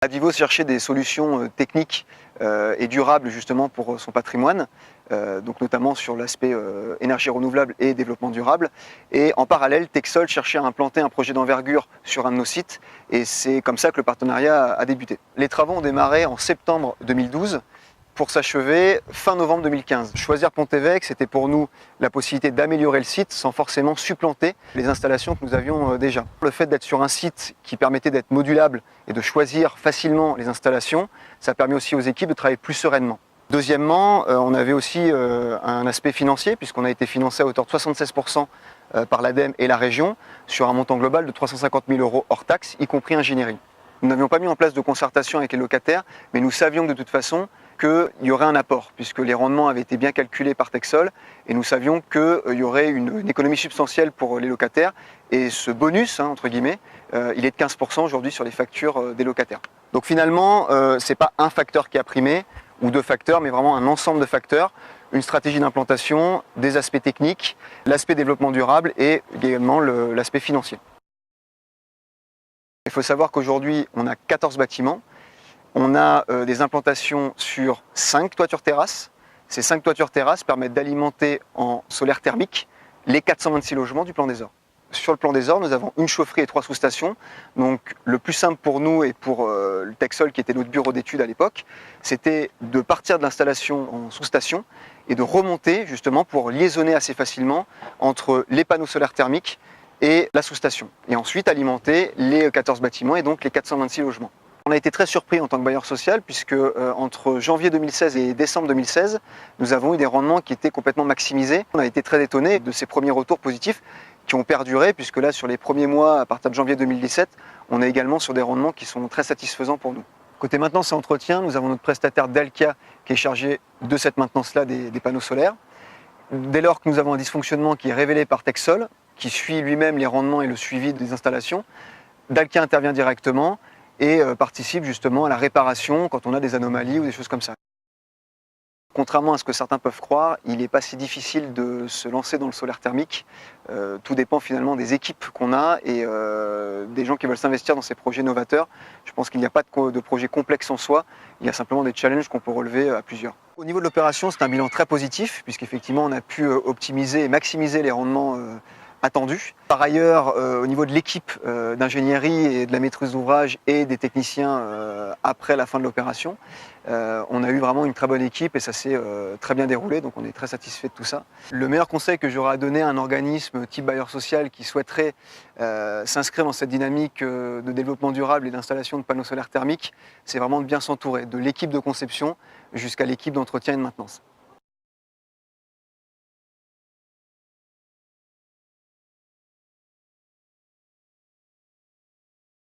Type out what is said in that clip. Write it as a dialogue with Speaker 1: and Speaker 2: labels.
Speaker 1: Adivos cherchait des solutions techniques et durables justement pour son patrimoine, donc notamment sur l'aspect énergie renouvelable et développement durable. Et en parallèle, Texol cherchait à implanter un projet d'envergure sur un de nos sites, et c'est comme ça que le partenariat a débuté. Les travaux ont démarré en septembre 2012 pour s'achever fin novembre 2015. Choisir Pont-Évêque, c'était pour nous la possibilité d'améliorer le site sans forcément supplanter les installations que nous avions déjà. Le fait d'être sur un site qui permettait d'être modulable et de choisir facilement les installations, ça permet aussi aux équipes de travailler plus sereinement. Deuxièmement, on avait aussi un aspect financier puisqu'on a été financé à hauteur de 76% par l'ADEME et la région sur un montant global de 350 000 € hors taxes, y compris ingénierie. Nous n'avions pas mis en place de concertation avec les locataires, mais nous savions que de toute façon qu'il y aurait un apport, puisque les rendements avaient été bien calculés par Texol, et nous savions qu'il y aurait une économie substantielle pour les locataires, et ce bonus, entre guillemets, il est de 15% aujourd'hui sur les factures des locataires. Donc finalement, ce n'est pas un facteur qui a primé, ou deux facteurs, mais vraiment un ensemble de facteurs, une stratégie d'implantation, des aspects techniques, l'aspect développement durable et également l'aspect financier. Il faut savoir qu'aujourd'hui, on a 14 bâtiments. On a des implantations sur 5 toitures terrasses. Ces 5 toitures terrasses permettent d'alimenter en solaire thermique les 426 logements du Plan des Ors. Sur le Plan des Ors, nous avons une chaufferie et 3 sous-stations. Donc le plus simple pour nous et pour le Texol, qui était notre bureau d'études à l'époque, c'était de partir de l'installation en sous-station et de remonter justement pour liaisonner assez facilement entre les panneaux solaires thermiques et la sous-station. Et ensuite alimenter les 14 bâtiments et donc les 426 logements. On a été très surpris en tant que bailleur social puisque entre janvier 2016 et décembre 2016, nous avons eu des rendements qui étaient complètement maximisés. On a été très étonnés de ces premiers retours positifs qui ont perduré puisque là sur les premiers mois, à partir de janvier 2017, on est également sur des rendements qui sont très satisfaisants pour nous. Côté maintenance et entretien, nous avons notre prestataire Dalkia qui est chargé de cette maintenance-là des panneaux solaires. Dès lors que nous avons un dysfonctionnement qui est révélé par Texol, qui suit lui-même les rendements et le suivi des installations, Dalkia intervient directement et participe justement à la réparation quand on a des anomalies ou des choses comme ça. Contrairement à ce que certains peuvent croire, il n'est pas si difficile de se lancer dans le solaire thermique. Tout dépend finalement des équipes qu'on a et des gens qui veulent s'investir dans ces projets novateurs. Je pense qu'il n'y a pas de projet complexe en soi, il y a simplement des challenges qu'on peut relever à plusieurs. Au niveau de l'opération, c'est un bilan très positif puisqu'effectivement on a pu optimiser et maximiser les rendements attendus. Par ailleurs, au niveau de l'équipe d'ingénierie et de la maîtrise d'ouvrage et des techniciens après la fin de l'opération, on a eu vraiment une très bonne équipe et ça s'est très bien déroulé, donc on est très satisfait de tout ça. Le meilleur conseil que j'aurais à donner à un organisme type bailleur social qui souhaiterait s'inscrire dans cette dynamique de développement durable et d'installation de panneaux solaires thermiques, c'est vraiment de bien s'entourer, de l'équipe de conception jusqu'à l'équipe d'entretien et de maintenance.